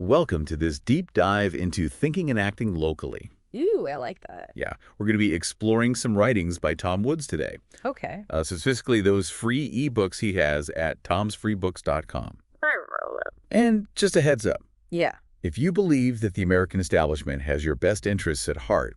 Welcome to this deep dive into thinking and acting locally. Ooh, I like that. Yeah, we're going to be exploring some writings by Tom Woods today. Okay. Specifically those free ebooks he has at tomsfreebooks.com. And just a heads up. Yeah. If you believe that the American establishment has your best interests at heart,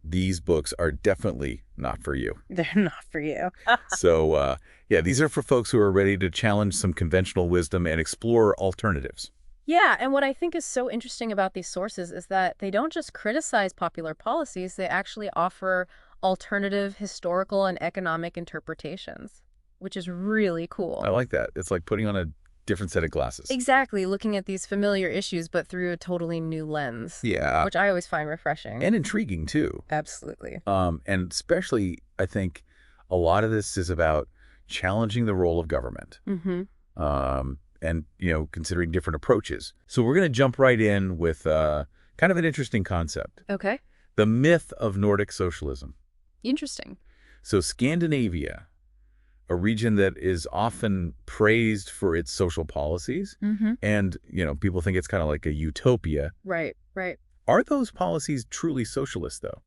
these books are definitely not for you. They're not for you. So, yeah, these are for folks who are ready to challenge some conventional wisdom and explore alternatives. Yeah, and what I think is so interesting about these sources is that they don't just criticize popular policies, they actually offer alternative historical and economic interpretations, which is really cool. I like that. It's like putting on a different set of glasses. Exactly, looking at these familiar issues, but through a totally new lens. Yeah. Which I always find refreshing. And intriguing, too. Absolutely. And especially, I think, a lot of this is about challenging the role of government. And, considering different approaches. So we're going to jump right in with kind of an interesting concept. Okay. The myth of Nordic socialism. Interesting. So Scandinavia, a region that is often praised for its social policies, and, people think it's kind of like a utopia. Right, right. Are those policies truly socialist, though?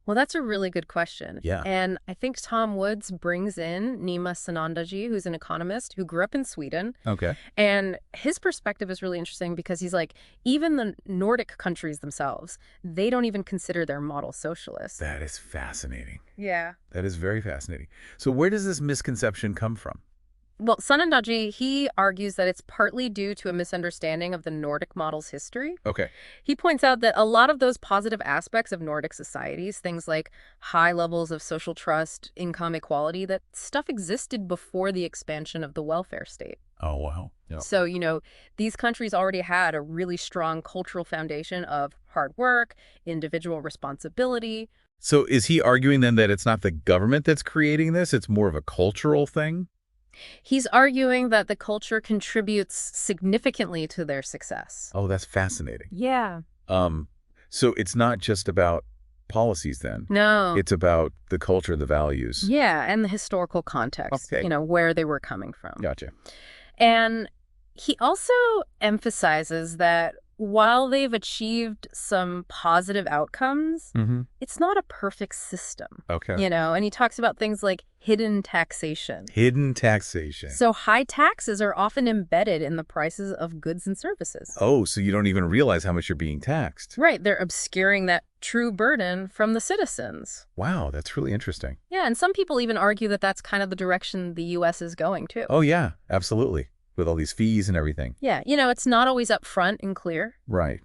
Well, that's a really good question. Yeah. And I think Tom Woods brings in Nima Sanandaji, who's an economist who grew up in Sweden. Okay. And his perspective is really interesting because he's like, even the Nordic countries themselves, they don't even consider their model socialist. That is fascinating. Yeah. That is very fascinating. So where does this misconception come from? Well, Sanandaji, he argues that it's partly due to a misunderstanding of the Nordic model's history. Okay. He points out that a lot of those positive aspects of Nordic societies, things like high levels of social trust, income equality, that stuff existed before the expansion of the welfare state. Oh, wow. Yep. So, these countries already had a really strong cultural foundation of hard work, individual responsibility. So is he arguing then that it's not the government that's creating this? It's more of a cultural thing? He's arguing that the culture contributes significantly to their success. Oh, that's fascinating. Yeah. So it's not just about policies then. No. It's about the culture, the values. Yeah, and the historical context, Okay. Where they were coming from. Gotcha. And he also emphasizes that while they've achieved some positive outcomes, it's not a perfect system. Okay. And he talks about things like hidden taxation. Hidden taxation. So high taxes are often embedded in the prices of goods and services. Oh, so you don't even realize how much you're being taxed. Right. They're obscuring that true burden from the citizens. Wow, that's really interesting. Yeah, and some people even argue that that's kind of the direction the U.S. is going, too. Oh, yeah, absolutely. With all these fees and everything. Yeah, it's not always upfront and clear. Right.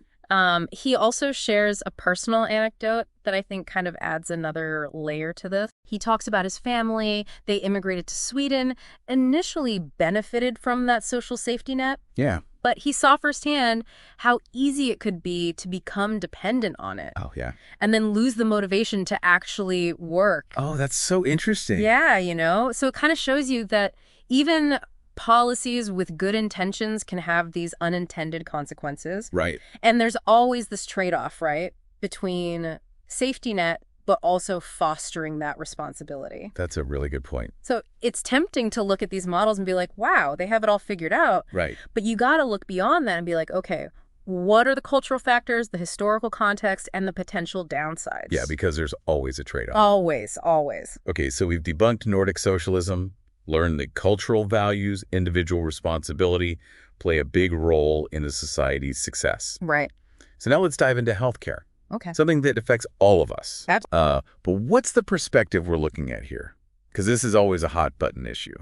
He also shares a personal anecdote that I think kind of adds another layer to this. He talks about his family. They immigrated to Sweden, initially benefited from that social safety net. Yeah. But he saw firsthand how easy it could be to become dependent on it. Oh, yeah. And then lose the motivation to actually work. Oh, that's so interesting. Yeah, So it kind of shows you that even policies with good intentions can have these unintended consequences. Right. And there's always this trade-off, right, between safety net but also fostering that responsibility. That's a really good point. So it's tempting to look at these models and be like, wow, they have it all figured out. Right. But you got to look beyond that and be like, okay, what are the cultural factors, the historical context, and the potential downsides? Yeah, because there's always a trade-off. Always, always. Okay, so we've debunked Nordic socialism, learned that cultural values, individual responsibility play a big role in a society's success. Right. So now let's dive into healthcare. Okay. Something that affects all of us. Absolutely. But what's the perspective we're looking at here? Because this is always a hot button issue.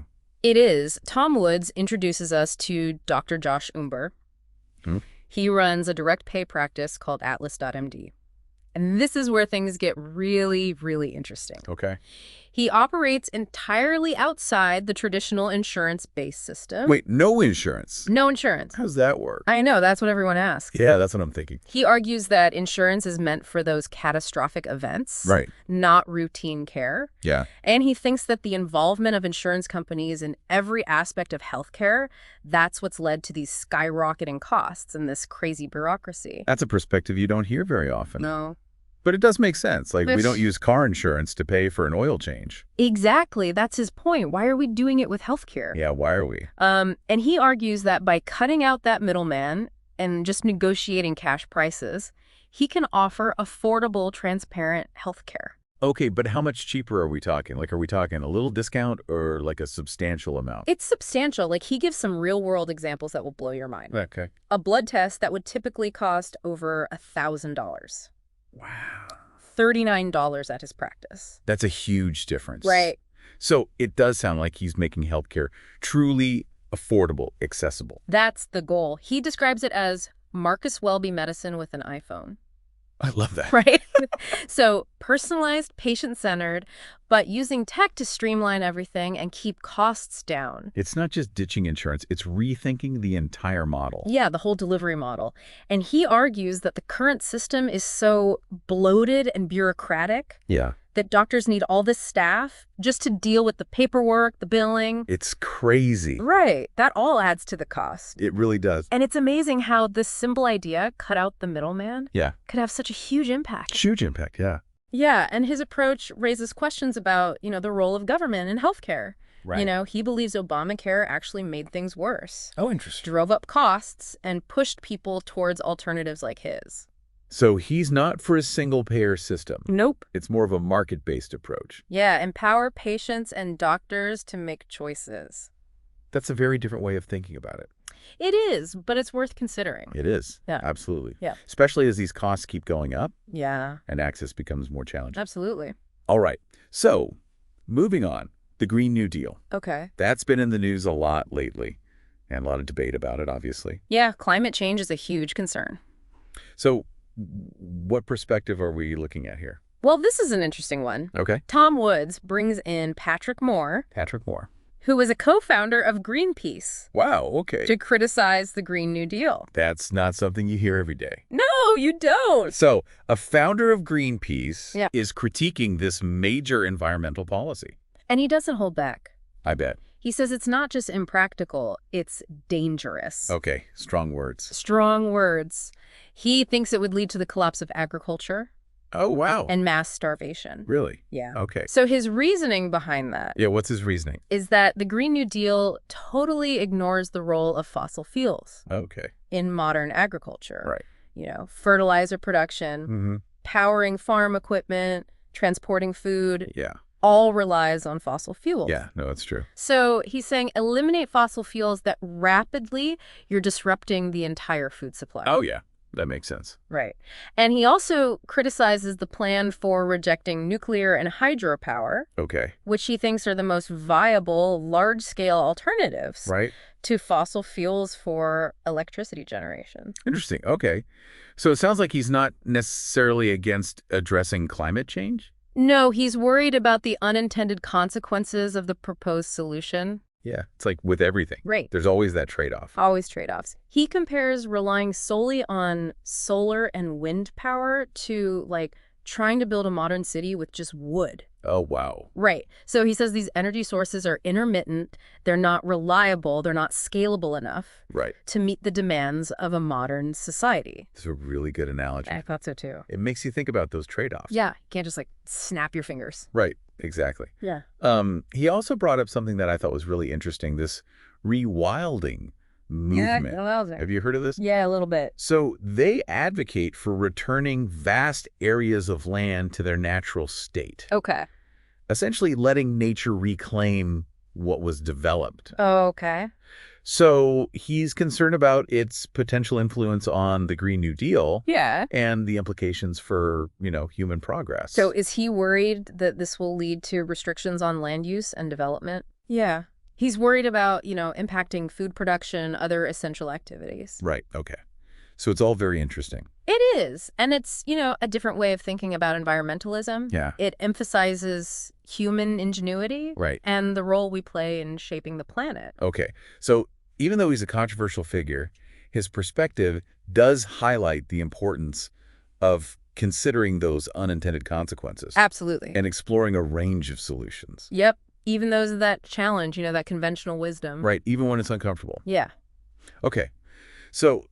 It is. Tom Woods introduces us to Dr. Josh Umber. He runs a direct pay practice called Atlas.md. And this is where things get really, really interesting. Okay. He operates entirely outside the traditional insurance-based system. Wait, no insurance? No insurance. How does that work? I know, that's what everyone asks. Yeah, that's what I'm thinking. He argues that insurance is meant for those catastrophic events, Right. not routine care. Yeah. And he thinks that the involvement of insurance companies in every aspect of healthcare, that's what's led to these skyrocketing costs and this crazy bureaucracy. That's a perspective you don't hear very often. No. But it does make sense. Like, we Yes. don't use car insurance to pay for an oil change. Exactly. That's his point. Why are we doing it with healthcare? Yeah, why are we? And he argues that by cutting out that middleman and just negotiating cash prices, he can offer affordable, transparent healthcare. Okay, but how much cheaper are we talking? Like, are we talking a little discount or like a substantial amount? It's substantial. Like, he gives some real-world examples that will blow your mind. Okay. A blood test that would typically cost over $1,000. Wow. $39 at his practice. That's a huge difference. Right. So it does sound like he's making healthcare truly affordable, accessible. That's the goal. He describes it as Marcus Welby medicine with an iPhone. I love that. Right? So personalized, patient-centered, but using tech to streamline everything and keep costs down. It's not just ditching insurance, it's rethinking the entire model. Yeah, the whole delivery model. And he argues that the current system is so bloated and bureaucratic Yeah. that doctors need all this staff just to deal with the paperwork, the billing. It's crazy. Right. That all adds to the cost. It really does. And it's amazing how this simple idea, cut out the middleman, Yeah. could have such a huge impact. Huge impact, yeah. Yeah, and his approach raises questions about, the role of government in healthcare. Right. He believes Obamacare actually made things worse, Oh, interesting. drove up costs, and pushed people towards alternatives like his. So he's not for a single-payer system. Nope. It's more of a market-based approach. Yeah, empower patients and doctors to make choices. That's a very different way of thinking about it. It is, but it's worth considering. It is. Yeah. Absolutely. Yeah. Especially as these costs keep going up Yeah, and access becomes more challenging. absolutely. All right. So, moving on, the Green New Deal. Okay. That's been in the news a lot lately, and a lot of debate about it, obviously. Yeah, climate change is a huge concern. So, what perspective are we looking at here? Well, this is an interesting one. Okay. Tom Woods brings in Patrick Moore, Patrick Moore. who was a co-founder of Greenpeace, Wow, okay. to criticize the Green New Deal. That's not something you hear every day. No, you don't. So, a founder of Greenpeace Yeah. is critiquing this major environmental policy. And he doesn't hold back. I bet. He says it's not just impractical, it's dangerous. Okay, strong words. Strong words. He thinks it would lead to the collapse of agriculture Oh, wow. and mass starvation. Really? Yeah. Okay. So his reasoning behind that Yeah, what's his reasoning? is that the Green New Deal totally ignores the role of fossil fuels Okay. in modern agriculture. Right. Fertilizer production, Mm-hmm. powering farm equipment, transporting food, Yeah. all relies on fossil fuels. Yeah, no, that's true. So he's saying eliminate fossil fuels that rapidly you're disrupting the entire food supply. Oh, yeah. That makes sense. Right. And he also criticizes the plan for rejecting nuclear and hydropower, Okay. which he thinks are the most viable, large-scale alternatives Right? to fossil fuels for electricity generation. Interesting. Okay. So it sounds like he's not necessarily against addressing climate change? No, he's worried about the unintended consequences of the proposed solution. Yeah. It's like with everything. Right. There's always that trade-off. Always trade-offs. He compares relying solely on solar and wind power to, trying to build a modern city with just wood. Oh, wow. Right. So he says these energy sources are intermittent, they're not reliable, they're not scalable enough Right. to meet the demands of a modern society. It's a really good analogy. I thought so too. It makes you think about those trade-offs. Yeah, you can't just snap your fingers. Right. Exactly. Yeah. He also brought up something that I thought was really interesting, this rewilding movement. Have you heard of this? Yeah, a little bit. So they advocate for returning vast areas of land to their natural state, Okay. essentially letting nature reclaim what was developed. Okay. So he's concerned about its potential influence on the Green New Deal Yeah. and the implications for, human progress. So is he worried that this will lead to restrictions on land use and development? Yeah. He's worried about, impacting food production, other essential activities. Right. Okay. So it's all very interesting. It is. And it's, a different way of thinking about environmentalism. Yeah. It emphasizes human ingenuity Right. and the role we play in shaping the planet. Okay. So even though he's a controversial figure, his perspective does highlight the importance of considering those unintended consequences Absolutely. and exploring a range of solutions. Yep. Even those that challenge, that conventional wisdom. Right. Even when it's uncomfortable. Yeah. Okay. So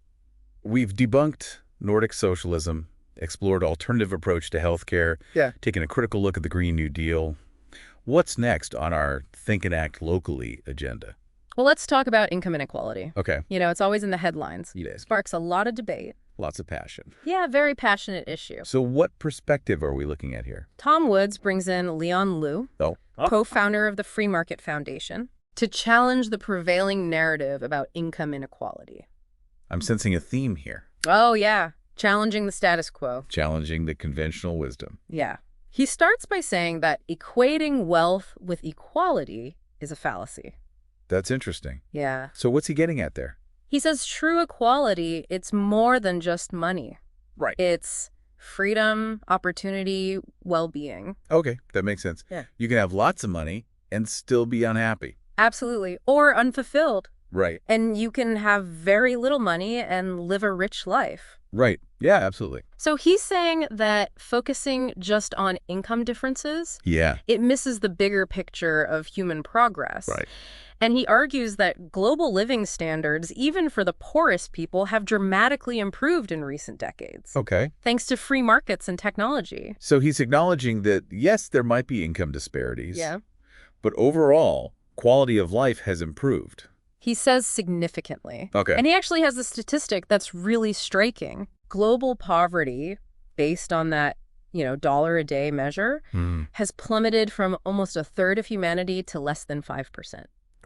we've debunked Nordic socialism, explored alternative approach to healthcare, taken a critical look at the Green New Deal. What's next on our Think and Act Locally agenda? Well, let's talk about income inequality. Okay. It's always in the headlines. It is. Sparks a lot of debate. Lots of passion. Yeah, very passionate issue. So what perspective are we looking at here? Tom Woods brings in Leon Liu, co-founder of the Free Market Foundation, to challenge the prevailing narrative about income inequality. I'm sensing a theme here. Oh, yeah. Challenging the status quo. Challenging the conventional wisdom. Yeah. He starts by saying that equating wealth with equality is a fallacy. That's interesting. Yeah. So what's he getting at there? He says true equality, it's more than just money. Right. It's freedom, opportunity, well-being. Okay, that makes sense. Yeah. You can have lots of money and still be unhappy. Absolutely. Or unfulfilled. Right. And you can have very little money and live a rich life. Right. Yeah, absolutely. So he's saying that focusing just on income differences, it misses the bigger picture of human progress. Right. And he argues that global living standards, even for the poorest people, have dramatically improved in recent decades. Okay. Thanks to free markets and technology. So he's acknowledging that, yes, there might be income disparities. Yeah. But overall, quality of life has improved. He says significantly. Okay. And he actually has a statistic that's really striking. Global poverty, based on that, dollar a day measure, has plummeted from almost a third of humanity to less than 5%.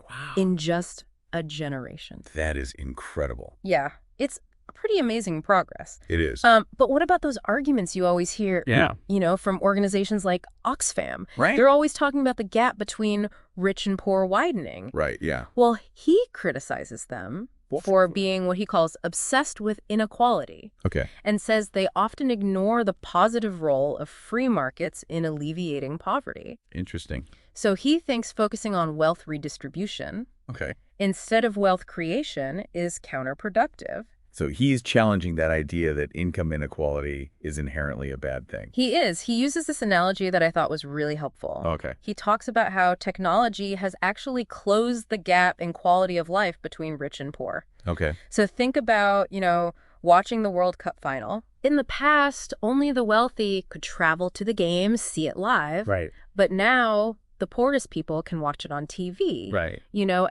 Wow. In just a generation. That is incredible. Yeah. It's pretty amazing progress. It is. But what about those arguments you always hear, from organizations like Oxfam? Right. They're always talking about the gap between rich and poor widening. Right, yeah. Well, he criticizes them for being what he calls obsessed with inequality. Okay. And says they often ignore the positive role of free markets in alleviating poverty. Interesting. So he thinks focusing on wealth redistribution instead of wealth creation is counterproductive. So he's challenging that idea that income inequality is inherently a bad thing. He is. He uses this analogy that I thought was really helpful. Okay. He talks about how technology has actually closed the gap in quality of life between rich and poor. Okay. So think about, watching the World Cup final. In the past, only the wealthy could travel to the game, see it live. Right. But now the poorest people can watch it on TV. Right.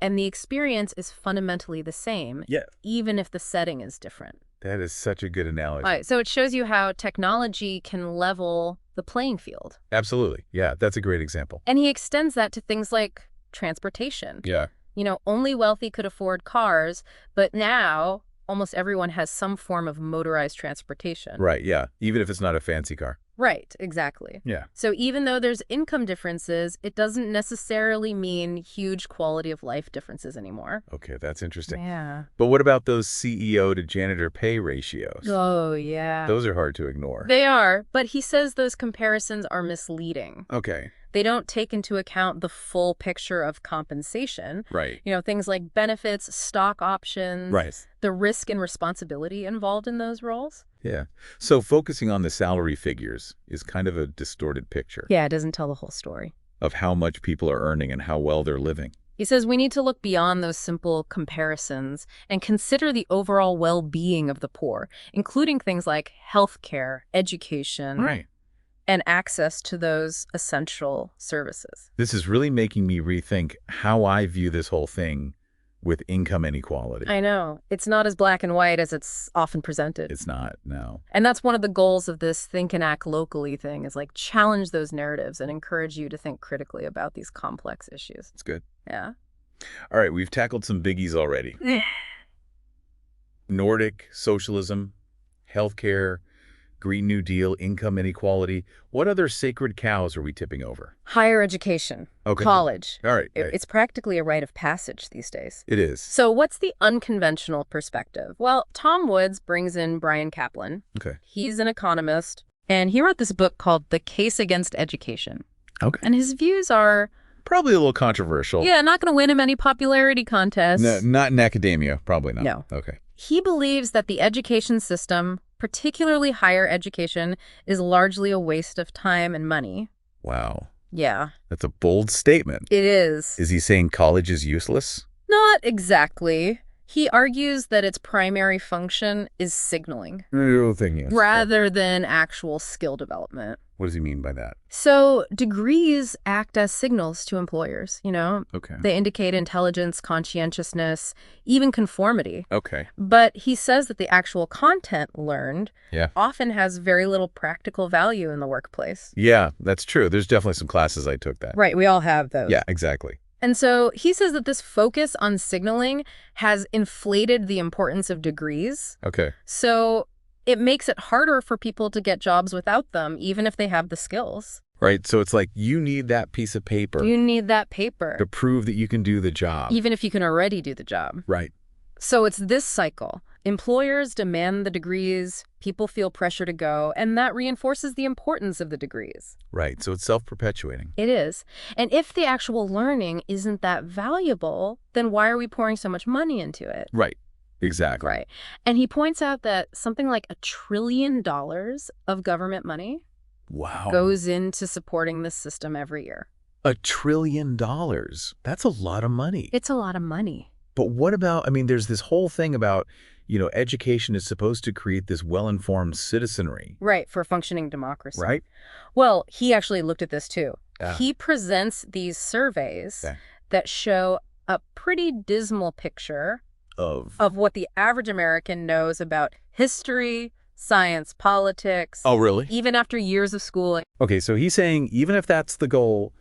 And the experience is fundamentally the same, even if the setting is different. That is such a good analogy. All right, so it shows you how technology can level the playing field. Absolutely. Yeah, that's a great example. And he extends that to things like transportation. Yeah. Only wealthy could afford cars, but now almost everyone has some form of motorized transportation. Right, yeah. Even if it's not a fancy car. Right, exactly. Yeah. So even though there's income differences, it doesn't necessarily mean huge quality of life differences anymore. Okay, that's interesting. Yeah. But what about those CEO to janitor pay ratios? Oh, yeah. Those are hard to ignore. They are, but he says those comparisons are misleading. Okay. They don't take into account the full picture of compensation. Right. Things like benefits, stock options, the risk and responsibility involved in those roles. Yeah. So focusing on the salary figures is kind of a distorted picture. Yeah, it doesn't tell the whole story. Of how much people are earning and how well they're living. He says we need to look beyond those simple comparisons and consider the overall well-being of the poor, including things like healthcare, education, and access to those essential services. This is really making me rethink how I view this whole thing with income inequality. I know. It's not as black and white as it's often presented. It's not, no. And that's one of the goals of this think and act locally thing, is challenge those narratives and encourage you to think critically about these complex issues. It's good. Yeah. All right, we've tackled some biggies already. Nordic socialism, healthcare, Green New Deal, income inequality. What other sacred cows are we tipping over? Higher education. Okay. College. All right. It's practically a rite of passage these days. It is. So what's the unconventional perspective? Well, Tom Woods brings in Brian Kaplan. Okay. He's an economist, and he wrote this book called The Case Against Education. Okay. And his views are... probably a little controversial. Yeah, not going to win him any popularity contests. No, not in academia. Probably not. No. Okay. He believes that the education system, particularly higher education, is largely a waste of time and money. Wow. Yeah. That's a bold statement. It is. Is he saying college is useless? Not exactly. He argues that its primary function is signaling Real thing, yes. rather than actual skill development. What does he mean by that? So degrees act as signals to employers, Okay. They indicate intelligence, conscientiousness, even conformity. Okay. But he says that the actual content learned Yeah. often has very little practical value in the workplace. Yeah, that's true. There's definitely some classes I took that. Right, we all have those. Yeah, exactly. And so he says that this focus on signaling has inflated the importance of degrees. Okay. So it makes it harder for people to get jobs without them, even if they have the skills. Right. So it's like you need that piece of paper You need that paper, to prove that you can do the job. even if you can already do the job. Right. So it's this cycle. Employers demand the degrees, people feel pressure to go, and that reinforces the importance of the degrees. Right. So it's self-perpetuating. It is. And if the actual learning isn't that valuable, then why are we pouring so much money into it? Right. Exactly. Right. And he points out that something like $1 trillion of government money Wow. goes into supporting this system every year. $1 trillion. That's a lot of money. It's a lot of money. But what about, there's this whole thing about, education is supposed to create this well-informed citizenry. Right, for functioning democracy. Right? Well, he actually looked at this too. Yeah. He presents these surveys Okay. that show a pretty dismal picture Of what the average American knows about history, science, politics, Oh, really? even after years of schooling. Okay, so he's saying even if that's the goal,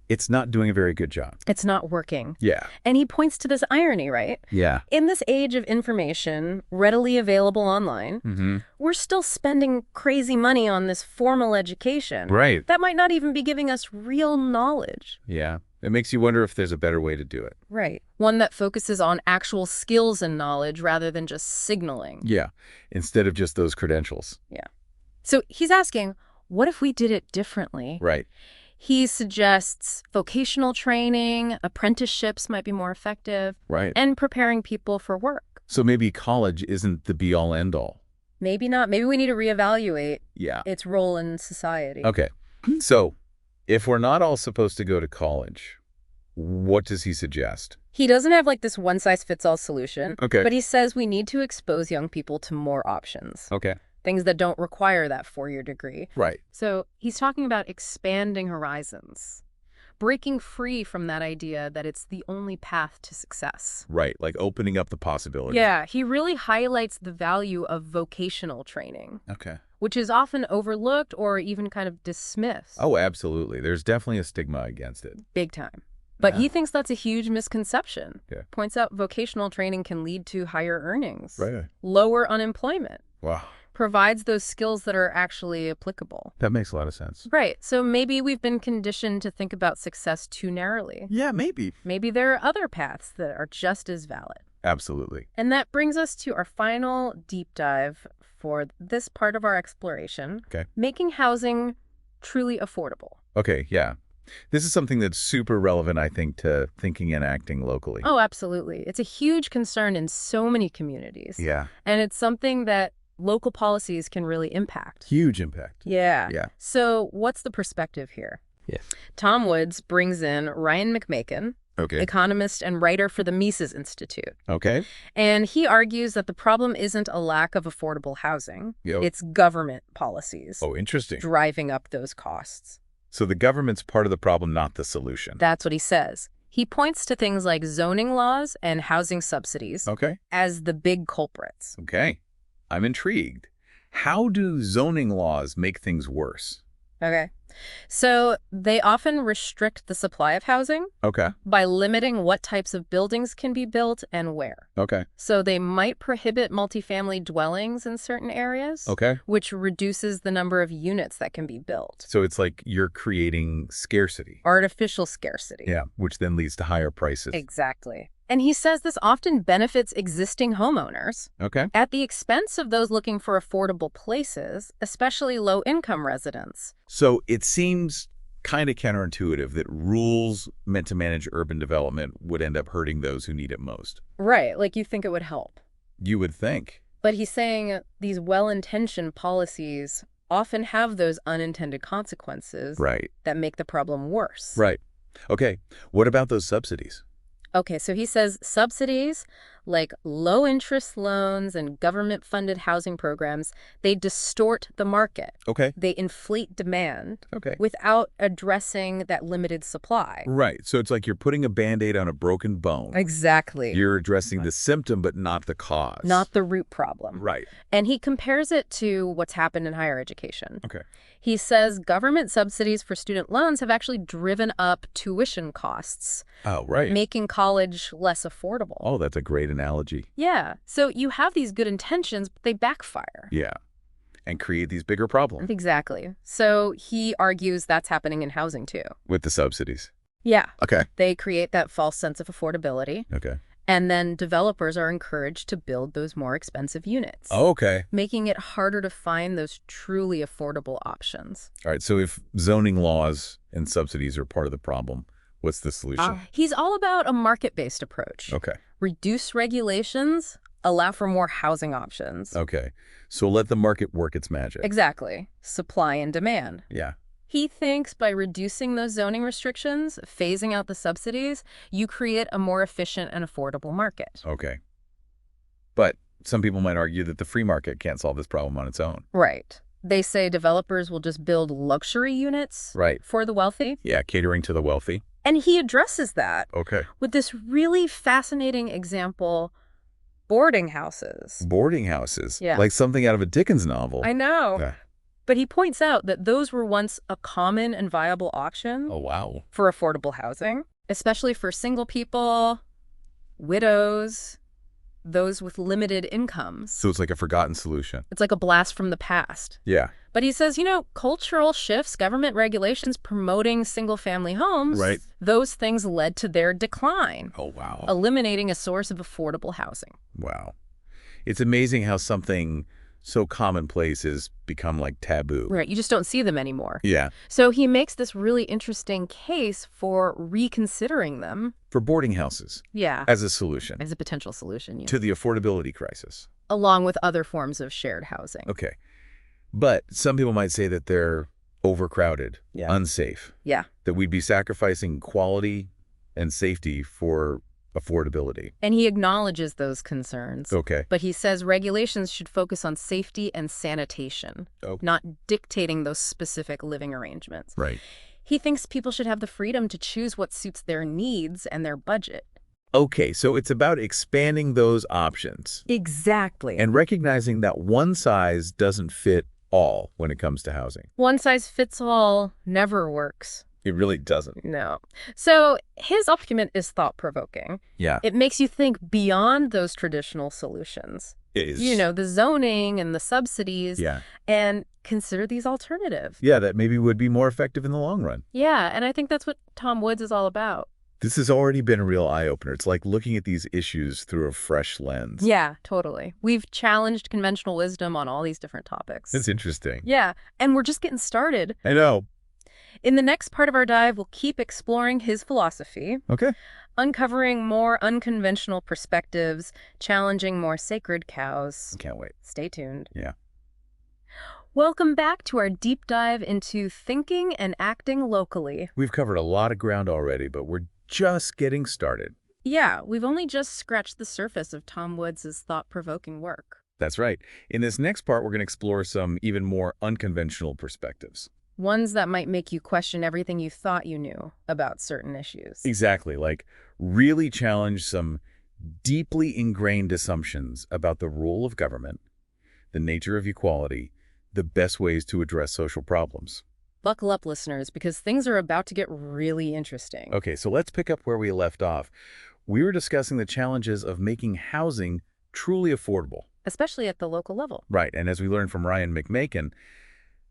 it's not doing a very good job. It's not working. Yeah. And he points to this irony, right? Yeah. In this age of information readily available online, Mm-hmm. we're still spending crazy money on this formal education. Right. That might not even be giving us real knowledge. Yeah. It makes you wonder if there's a better way to do it. Right. One that focuses on actual skills and knowledge rather than just signaling. Yeah. Instead of just those credentials. Yeah. So he's asking, what if we did it differently? Right. He suggests vocational training, apprenticeships might be more effective, Right. and preparing people for work. So maybe college isn't the be-all, end-all. Maybe not. Maybe we need to reevaluate Yeah. its role in society. Okay. So if we're not all supposed to go to college, what does he suggest? He doesn't have like this one-size-fits-all solution, Okay. but he says we need to expose young people to more options, Okay. things that don't require that four-year degree. Right. So he's talking about expanding horizons, breaking free from that idea that it's the only path to success. Right. Like opening up the possibilities. Yeah, he really highlights the value of vocational training, Okay. which is often overlooked or even kind of dismissed. Oh, absolutely. There's definitely a stigma against it. Big time. But Yeah. he thinks that's a huge misconception. Yeah. Points out vocational training can lead to higher earnings, Right. lower unemployment, Wow. provides those skills that are actually applicable. That makes a lot of sense. Right. So maybe we've been conditioned to think about success too narrowly. Yeah, maybe. Maybe there are other paths that are just as valid. Absolutely. And that brings us to our final deep dive for this part of our exploration. Okay. Making housing truly affordable. Okay, yeah. This is something that's super relevant, I think, to thinking and acting locally. Oh, absolutely. It's a huge concern in so many communities. Yeah. And it's something that local policies can really impact. Huge impact. Yeah. Yeah. So what's the perspective here? Yeah. Tom Woods brings in Ryan McMaken, Okay. economist and writer for the Mises Institute. Okay. And he argues that the problem isn't a lack of affordable housing. Yo. It's government policies Oh, interesting. driving up those costs. So the government's part of the problem, not the solution. That's what he says. He points to things like zoning laws and housing subsidies Okay. as the big culprits. Okay. I'm intrigued. How do zoning laws make things worse? Okay. So they often restrict the supply of housing Okay. by limiting what types of buildings can be built and where. Okay. So they might prohibit multifamily dwellings in certain areas, Okay. which reduces the number of units that can be built. So it's like you're creating scarcity. Artificial scarcity. Yeah, which then leads to higher prices. Exactly. And he says this often benefits existing homeowners Okay. at the expense of those looking for affordable places, especially low-income residents. So it seems kind of counterintuitive that rules meant to manage urban development would end up hurting those who need it most. Right, like you think it would help. You would think. But he's saying these well-intentioned policies often have those unintended consequences Right. that make the problem worse. Right. Okay. What about those subsidies? Okay, so he says subsidies like low-interest loans and government-funded housing programs, they distort the market. Okay. They inflate demand Okay. without addressing that limited supply. Right. So it's like you're putting a Band-Aid on a broken bone. Exactly. You're addressing the symptom, but not the cause. Not the root problem. Right. And he compares it to what's happened in higher education. Okay. He says government subsidies for student loans have actually driven up tuition costs, Oh, right. making college less affordable. Oh, that's a great analogy. Yeah. So you have these good intentions, but they backfire. Yeah. And create these bigger problems Exactly. So he argues that's happening in housing too. with the subsidies. Yeah. Okay. They create that false sense of affordability. Okay. And then developers are encouraged to build those more expensive units, Oh, okay. making it harder to find those truly affordable options. All right. So if zoning laws and subsidies are part of the problem, what's the solution? He's all about a market-based approach. Okay. Reduce regulations, allow for more housing options. Okay. So let the market work its magic. Exactly. Supply and demand. Yeah. He thinks by reducing those zoning restrictions, phasing out the subsidies, you create a more efficient and affordable market. Okay. But some people might argue that the free market can't solve this problem on its own. Right. They say developers will just build luxury units Right. for the wealthy. Yeah. Catering to the wealthy. And he addresses that Okay. with this really fascinating example, boarding houses. Boarding houses. Yeah. Like something out of a Dickens novel. I know. Yeah. But he points out that those were once a common and viable option Oh, wow. for affordable housing, especially for single people, widows, those with limited incomes. So it's like a forgotten solution. It's like a blast from the past. Yeah. But he says, cultural shifts, government regulations promoting single-family homes, Right. those things led to their decline, Oh, wow. eliminating a source of affordable housing. Wow. It's amazing how something so commonplace has become like taboo. Right, you just don't see them anymore. Yeah. So he makes this really interesting case for reconsidering them. For boarding houses Yeah, as a solution as a potential solution, to the affordability crisis. along with other forms of shared housing. Okay. But some people might say that they're overcrowded, Yeah. unsafe, Yeah, that we'd be sacrificing quality and safety for affordability. and he acknowledges those concerns. Okay. But he says regulations should focus on safety and sanitation, Oh. not dictating those specific living arrangements. Right. He thinks people should have the freedom to choose what suits their needs and their budget. Okay, so it's about expanding those options Exactly. and recognizing that one size doesn't fit all when it comes to housing. One size fits all never works. It really doesn't. No. So his argument is thought-provoking. Yeah. It makes you think beyond those traditional solutions. It is. The zoning and the subsidies. Yeah. And consider these alternatives. Yeah, that maybe would be more effective in the long run. Yeah, and I think that's what Tom Woods is all about. This has already been a real eye-opener. It's like looking at these issues through a fresh lens. Yeah, totally. We've challenged conventional wisdom on all these different topics. It's interesting. Yeah, and we're just getting started. I know. In the next part of our dive, we'll keep exploring his philosophy, Okay. uncovering more unconventional perspectives, challenging more sacred cows. Can't wait. Stay tuned. Yeah. Welcome back to our deep dive into thinking and acting locally. We've covered a lot of ground already, but we're just getting started. Yeah, we've only just scratched the surface of Tom Woods' thought-provoking work. That's right. In this next part, we're going to explore some even more unconventional perspectives. Ones that might make you question everything you thought you knew about certain issues. Exactly. Like really challenge some deeply ingrained assumptions about the role of government, the nature of equality, the best ways to address social problems. Buckle up, listeners, because things are about to get really interesting. Okay, so let's pick up where we left off. We were discussing the challenges of making housing truly affordable. Especially at the local level. Right, and as we learned from Ryan McMakin,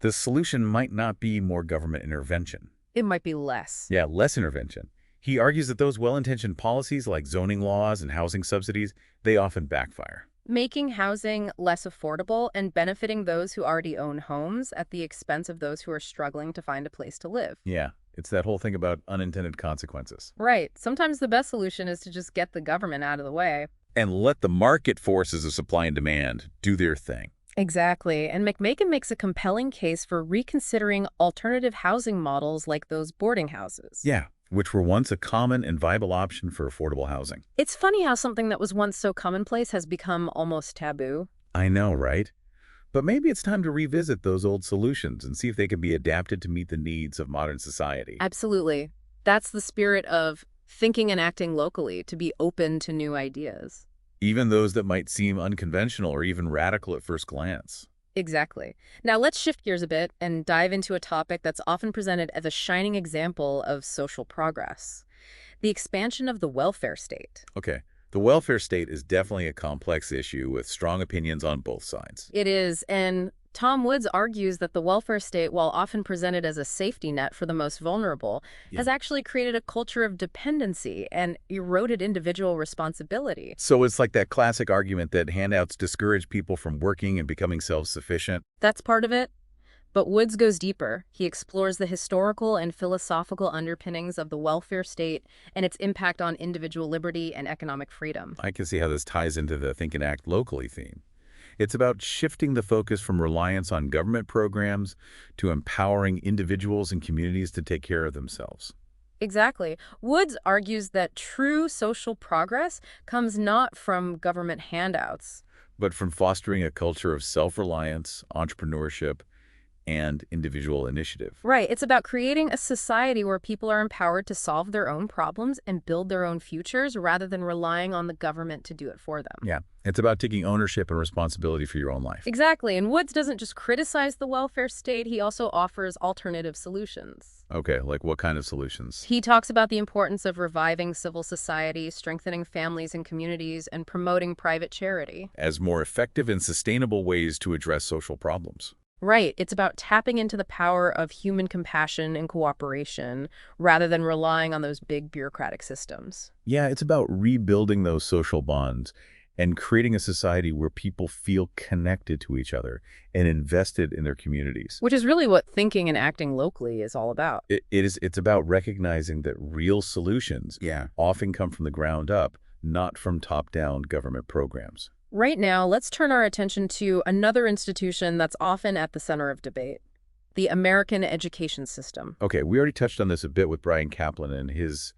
the solution might not be more government intervention. It might be less. Yeah, less intervention. He argues that those well-intentioned policies like zoning laws and housing subsidies, they often backfire. Making housing less affordable and benefiting those who already own homes at the expense of those who are struggling to find a place to live. Yeah, it's that whole thing about unintended consequences. Right. Sometimes the best solution is to just get the government out of the way. And let the market forces of supply and demand do their thing. Exactly. And McMakin makes a compelling case for reconsidering alternative housing models like those boarding houses. Yeah, which were once a common and viable option for affordable housing. It's funny how something that was once so commonplace has become almost taboo. I know, right? But maybe it's time to revisit those old solutions and see if they can be adapted to meet the needs of modern society. Absolutely. That's the spirit of thinking and acting locally, to be open to new ideas. Even those that might seem unconventional or even radical at first glance. Exactly. Now let's shift gears a bit and dive into a topic that's often presented as a shining example of social progress: the expansion of the welfare state. Okay, the welfare state is definitely a complex issue with strong opinions on both sides. It is, and Tom Woods argues that the welfare state, while often presented as a safety net for the most vulnerable, has actually created a culture of dependency and eroded individual responsibility. So it's like that classic argument that handouts discourage people from working and becoming self-sufficient. That's part of it. But Woods goes deeper. He explores the historical and philosophical underpinnings of the welfare state and its impact on individual liberty and economic freedom. I can see how this ties into the Think and Act Locally theme. It's about shifting the focus from reliance on government programs to empowering individuals and communities to take care of themselves. Exactly. Woods argues that true social progress comes not from government handouts, but from fostering a culture of self-reliance, entrepreneurship, and individual initiative. right. It's about creating a society where people are empowered to solve their own problems and build their own futures rather than relying on the government to do it for them. Yeah, it's about taking ownership and responsibility for your own life. Exactly. And Woods doesn't just criticize the welfare state, he also offers alternative solutions. Okay, like what kind of solutions? He talks about the importance of reviving civil society, strengthening families and communities, and promoting private charity. As more effective and sustainable ways to address social problems. Right. It's about tapping into the power of human compassion and cooperation rather than relying on those big bureaucratic systems. Yeah, it's about rebuilding those social bonds and creating a society where people feel connected to each other and invested in their communities. Which is really what thinking and acting locally is all about. It's about recognizing that real solutions often come from the ground up, not from top-down government programs. Right now, let's turn our attention to another institution that's often at the center of debate: the American education system. Okay, we already touched on this a bit with Brian Kaplan and his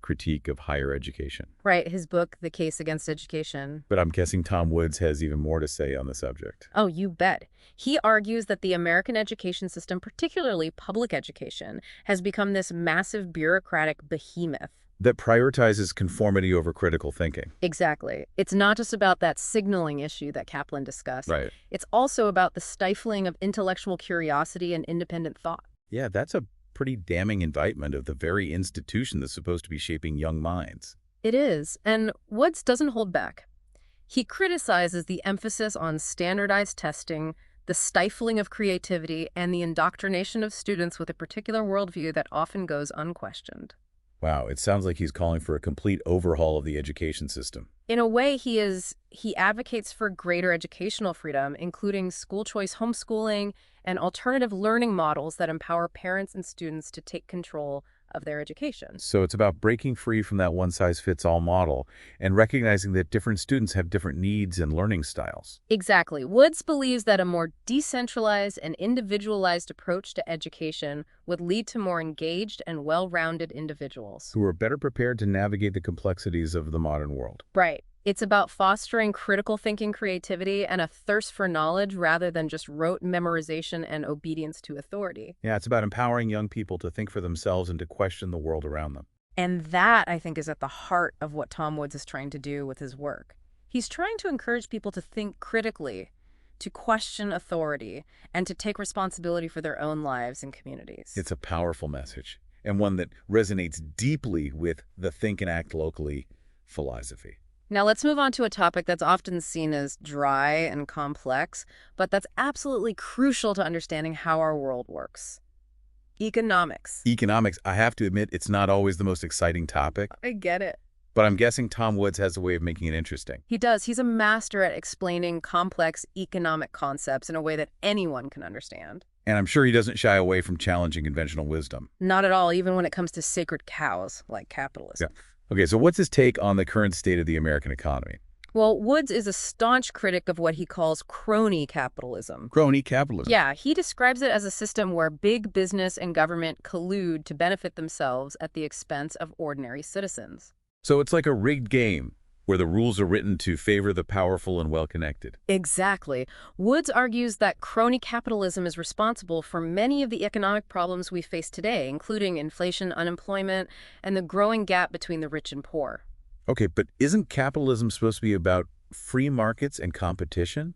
critique of higher education. Right, his book, The Case Against Education. But I'm guessing Tom Woods has even more to say on the subject. Oh, you bet. He argues that the American education system, particularly public education, has become this massive bureaucratic behemoth. That prioritizes conformity over critical thinking. Exactly. It's not just about that signaling issue that Kaplan discussed. Right. It's also about the stifling of intellectual curiosity and independent thought. Yeah, that's a pretty damning indictment of the very institution that's supposed to be shaping young minds. It is, and Woods doesn't hold back. He criticizes the emphasis on standardized testing, the stifling of creativity, and the indoctrination of students with a particular worldview that often goes unquestioned. Wow, it sounds like he's calling for a complete overhaul of the education system. In a way, he advocates for greater educational freedom, including school choice homeschooling and alternative learning models that empower parents and students to take control of their education. So it's about breaking free from that one-size-fits-all model and recognizing that different students have different needs and learning styles. Exactly. Woods believes that a more decentralized and individualized approach to education would lead to more engaged and well-rounded individuals who are better prepared to navigate the complexities of the modern world. Right. It's about fostering critical thinking, creativity, and a thirst for knowledge rather than just rote memorization and obedience to authority. Yeah, it's about empowering young people to think for themselves and to question the world around them. And that, I think, is at the heart of what Tom Woods is trying to do with his work. He's trying to encourage people to think critically, to question authority, and to take responsibility for their own lives and communities. It's a powerful message, and one that resonates deeply with the Think and Act Locally philosophy. Now let's move on to a topic that's often seen as dry and complex, but that's absolutely crucial to understanding how our world works: economics. Economics, I have to admit, it's not always the most exciting topic. I get it. But I'm guessing Tom Woods has a way of making it interesting. He does. He's a master at explaining complex economic concepts in a way that anyone can understand. And I'm sure he doesn't shy away from challenging conventional wisdom. Not at all, even when it comes to sacred cows like capitalism. Yeah. Okay, so what's his take on the current state of the American economy? Well, Woods is a staunch critic of what he calls crony capitalism. Crony capitalism. Yeah, he describes it as a system where big business and government collude to benefit themselves at the expense of ordinary citizens. So it's like a rigged game where the rules are written to favor the powerful and well-connected. Exactly. Woods argues that crony capitalism is responsible for many of the economic problems we face today, including inflation, unemployment, and the growing gap between the rich and poor. Okay, but isn't capitalism supposed to be about free markets and competition?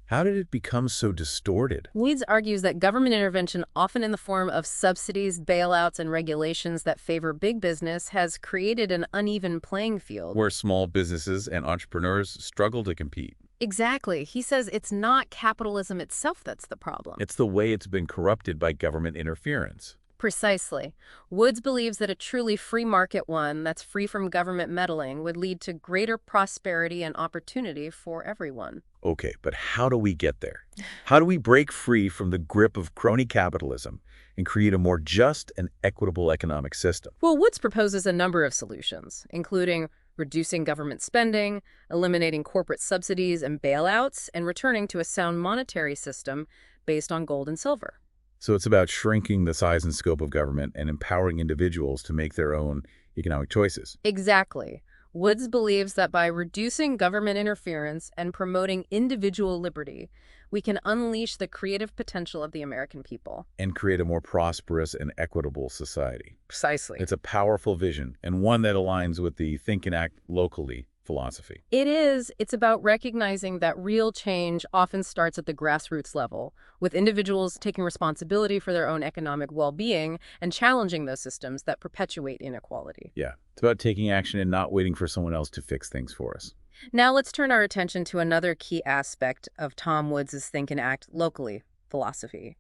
How did it become so distorted? Woods argues that government intervention, often in the form of subsidies, bailouts, and regulations that favor big business, has created an uneven playing field. Where small businesses and entrepreneurs struggle to compete. Exactly. He says it's not capitalism itself that's the problem. It's the way it's been corrupted by government interference. Precisely. Woods believes that a truly free market one that's free from government meddling would lead to greater prosperity and opportunity for everyone. Okay, but how do we get there? How do we break free from the grip of crony capitalism and create a more just and equitable economic system? Well, Woods proposes a number of solutions, including reducing government spending, eliminating corporate subsidies and bailouts, and returning to a sound monetary system based on gold and silver. So it's about shrinking the size and scope of government and empowering individuals to make their own economic choices. Exactly. Woods believes that by reducing government interference and promoting individual liberty, we can unleash the creative potential of the American people. And create a more prosperous and equitable society. Precisely. It's a powerful vision, and one that aligns with the think and act locally philosophy. It is. It's about recognizing that real change often starts at the grassroots level, with individuals taking responsibility for their own economic well-being and challenging those systems that perpetuate inequality. Yeah, it's about taking action and not waiting for someone else to fix things for us. Now let's turn our attention to another key aspect of Tom Woods' think and act locally philosophy.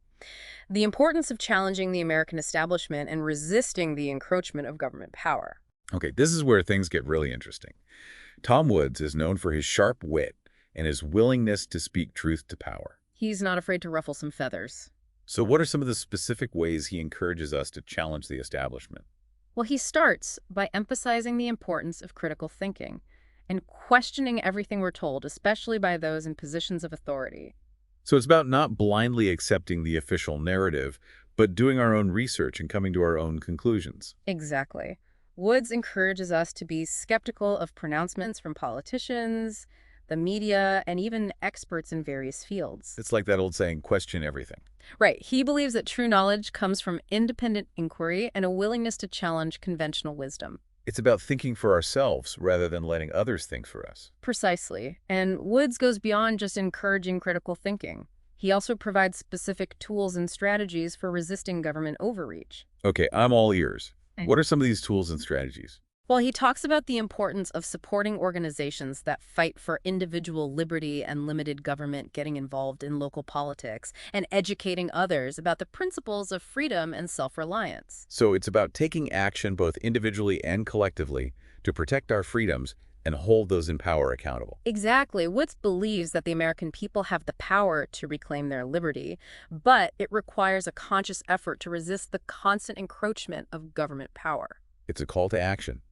The importance of challenging the American establishment and resisting the encroachment of government power. Okay, this is where things get really interesting. Tom Woods is known for his sharp wit and his willingness to speak truth to power. He's not afraid to ruffle some feathers. So what are some of the specific ways he encourages us to challenge the establishment? Well, he starts by emphasizing the importance of critical thinking and questioning everything we're told, especially by those in positions of authority. So it's about not blindly accepting the official narrative, but doing our own research and coming to our own conclusions. Exactly. Woods encourages us to be skeptical of pronouncements from politicians, the media, and even experts in various fields. It's like that old saying, question everything. Right. He believes that true knowledge comes from independent inquiry and a willingness to challenge conventional wisdom. It's about thinking for ourselves rather than letting others think for us. Precisely. And Woods goes beyond just encouraging critical thinking. He also provides specific tools and strategies for resisting government overreach. Okay, I'm all ears. What are some of these tools and strategies? Well, he talks about the importance of supporting organizations that fight for individual liberty and limited government getting involved in local politics, and educating others about the principles of freedom and self-reliance. So it's about taking action both individually and collectively to protect our freedoms and hold those in power accountable. Exactly. Woods believes that the American people have the power to reclaim their liberty, but it requires a conscious effort to resist the constant encroachment of government power. It's a call to action,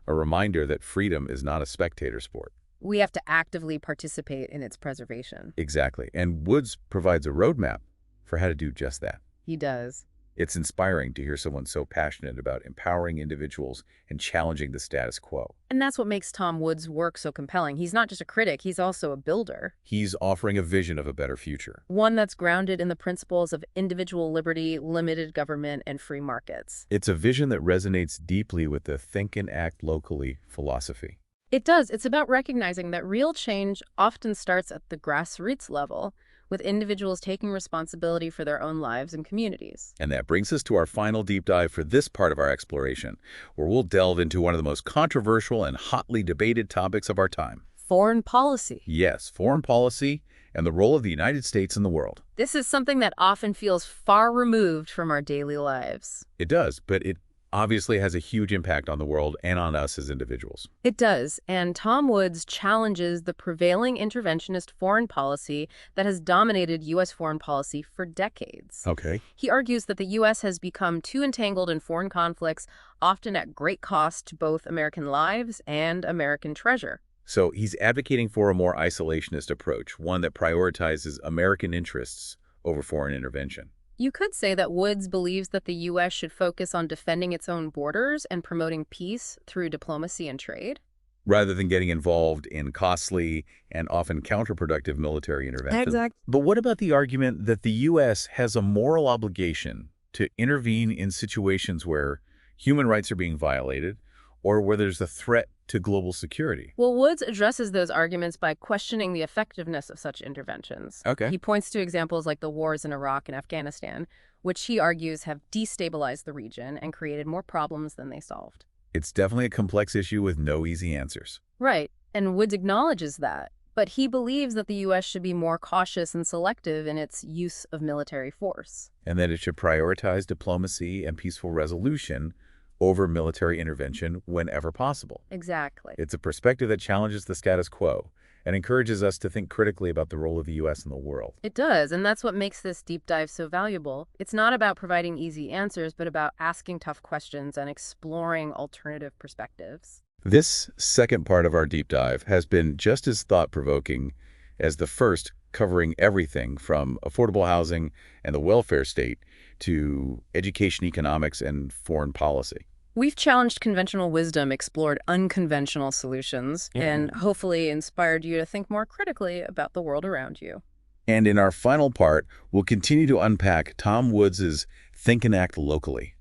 a reminder that freedom is not a spectator sport. We have to actively participate in its preservation. Exactly. And Woods provides a roadmap for how to do just that. He does. It's inspiring to hear someone so passionate about empowering individuals and challenging the status quo. And that's what makes Tom Woods' work so compelling. He's not just a critic, he's also a builder. He's offering a vision of a better future. One that's grounded in the principles of individual liberty, limited government, and free markets. It's a vision that resonates deeply with the think and act locally philosophy. It does. It's about recognizing that real change often starts at the grassroots level, with individuals taking responsibility for their own lives and communities. And that brings us to our final deep dive for this part of our exploration, where we'll delve into one of the most controversial and hotly debated topics of our time. Foreign policy. Yes, foreign policy and the role of the United States in the world. This is something that often feels far removed from our daily lives. It does, but it obviously has a huge impact on the world and on us as individuals. It does, and Tom Woods challenges the prevailing interventionist foreign policy that has dominated U.S. foreign policy for decades. Okay. He argues that the U.S. has become too entangled in foreign conflicts, often at great cost to both American lives and American treasure. So he's advocating for a more isolationist approach, one that prioritizes American interests over foreign intervention. You could say that Woods believes that the U.S. should focus on defending its own borders and promoting peace through diplomacy and trade, Rather than getting involved in costly and often counterproductive military intervention. Exactly. But what about the argument that the U.S. has a moral obligation to intervene in situations where human rights are being violated or where there's a threat to global security? Well, Woods addresses those arguments by questioning the effectiveness of such interventions. Okay. He points to examples like the wars in Iraq and Afghanistan, which he argues have destabilized the region and created more problems than they solved. It's definitely a complex issue with no easy answers. Right, and Woods acknowledges that, but he believes that the U.S. should be more cautious and selective in its use of military force. And that it should prioritize diplomacy and peaceful resolution over military intervention whenever possible. Exactly. It's a perspective that challenges the status quo and encourages us to think critically about the role of the U.S. in the world. It does, and that's what makes this deep dive so valuable. It's not about providing easy answers, but about asking tough questions and exploring alternative perspectives. This second part of our deep dive has been just as thought-provoking as the first, covering everything from affordable housing and the welfare state to education, economics, and foreign policy. We've challenged conventional wisdom, explored unconventional solutions, and hopefully inspired you to think more critically about the world around you. And in our final part, we'll continue to unpack Tom Woods' Think and Act Locally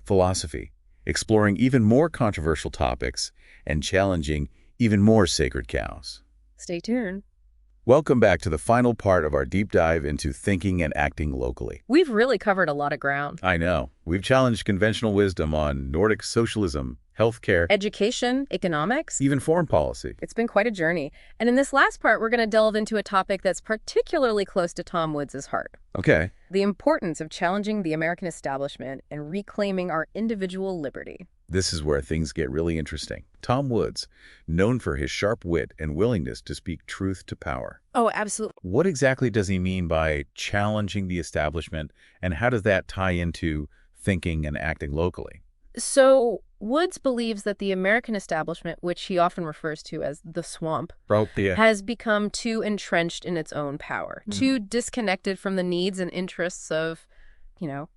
philosophy, exploring even more controversial topics and challenging even more sacred cows. Stay tuned. Welcome back to the final part of our deep dive into thinking and acting locally. We've really covered a lot of ground. I know. We've challenged conventional wisdom on Nordic socialism, healthcare, Education, economics. even foreign policy. It's been quite a journey. And in this last part, we're going to delve into a topic that's particularly close to Tom Woods' heart. Okay. The importance of challenging the American establishment and reclaiming our individual liberty. This is where things get really interesting. Tom Woods, known for his sharp wit and willingness to speak truth to power. Oh, absolutely. What exactly does he mean by challenging the establishment, and how does that tie into thinking and acting locally? So Woods believes that the American establishment, which he often refers to as the swamp, has become too entrenched in its own power, too disconnected from the needs and interests of,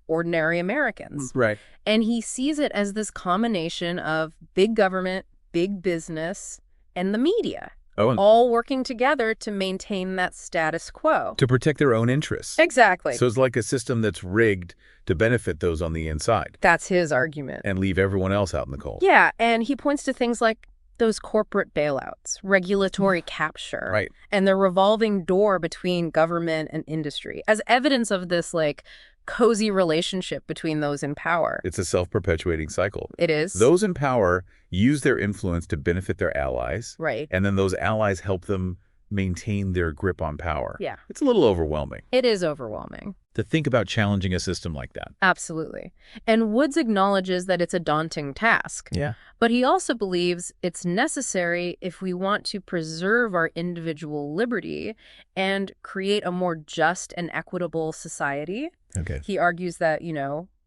ordinary Americans. Right. And he sees it as this combination of big government, big business, and the media, all working together to maintain that status quo. To protect their own interests. Exactly. So it's like a system that's rigged to benefit those on the inside. That's his argument. And leave everyone else out in the cold. Yeah, and he points to things like those corporate bailouts, regulatory capture, Right. and the revolving door between government and industry as evidence of this, cozy relationship between those in power. It's a self-perpetuating cycle. It is. Those in power use their influence to benefit their allies. Right. And then those allies help them maintain their grip on power. Yeah. It's a little overwhelming It is overwhelming. to think about challenging a system like that. Absolutely. And Woods acknowledges that it's a daunting task. Yeah. But he also believes it's necessary if we want to preserve our individual liberty and create a more just and equitable society. Okay. He argues that,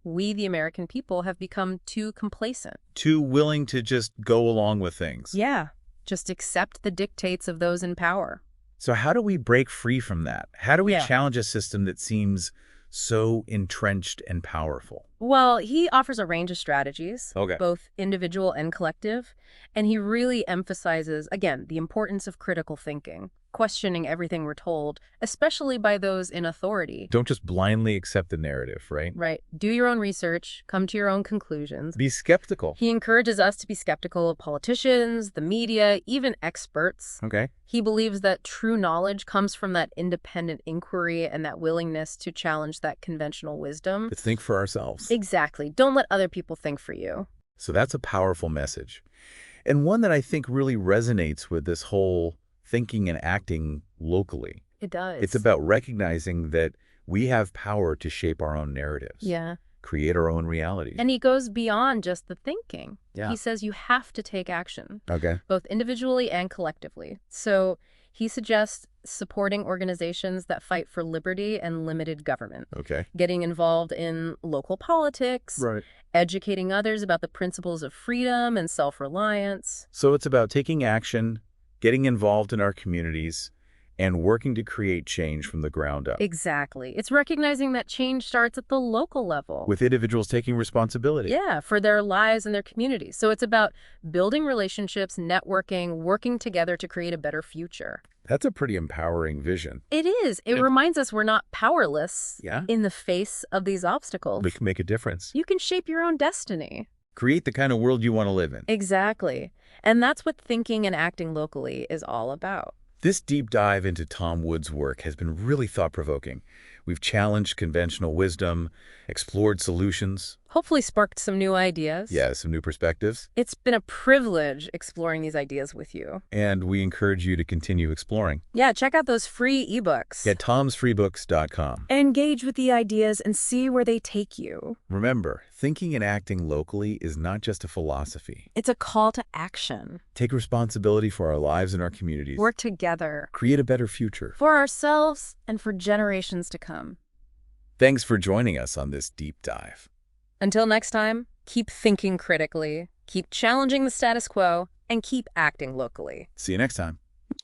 we, the American people, have become too complacent. Too willing to just go along with things. Yeah. Just accept the dictates of those in power. So how do we break free from that? How do we Yeah. challenge a system that seems so entrenched and powerful? Well, he offers a range of strategies, Okay. both individual and collective, and he really emphasizes, again, the importance of critical thinking, questioning everything we're told, especially by those in authority. Don't just blindly accept the narrative, right? Right. Do your own research, come to your own conclusions. Be skeptical. He encourages us to be skeptical of politicians, the media, even experts. Okay. He believes that true knowledge comes from that independent inquiry and that willingness to challenge that conventional wisdom. To think for ourselves. Exactly. Don't let other people think for you. So that's a powerful message. And one that I think really resonates with this whole thinking and acting locally. It does. It's about recognizing that we have power to shape our own narratives. Yeah. Create our own realities. And he goes beyond just the thinking. Yeah. He says you have to take action, Okay. both individually and collectively. So He suggests supporting organizations that fight for liberty and limited government, Okay. getting involved in local politics, Right. educating others about the principles of freedom and self-reliance. So it's about taking action, getting involved in our communities, and working to create change from the ground up, Exactly. It's recognizing that change starts at the local level. with individuals taking responsibility. Yeah, for their lives and their communities. So it's about building relationships, networking, working together to create a better future. That's a pretty empowering vision. It is. It reminds us we're not powerless Yeah. in the face of these obstacles. We can make a difference. You can shape your own destiny. Create the kind of world you want to live in. Exactly. And that's what thinking and acting locally is all about. This deep dive into Tom Wood's work has been really thought-provoking. We've challenged conventional wisdom, explored solutions. Hopefully sparked some new ideas. Yeah, some new perspectives. It's been a privilege exploring these ideas with you. And we encourage you to continue exploring. Yeah, check out those free ebooks. At tomsfreebooks.com. Engage with the ideas and see where they take you. Remember, thinking and acting locally is not just a philosophy. It's a call to action. Take responsibility for our lives and our communities. Work together. Create a better future. For ourselves and for generations to come. Thanks for joining us on this deep dive. Until next time, keep thinking critically, keep challenging the status quo, and keep acting locally. See you next time.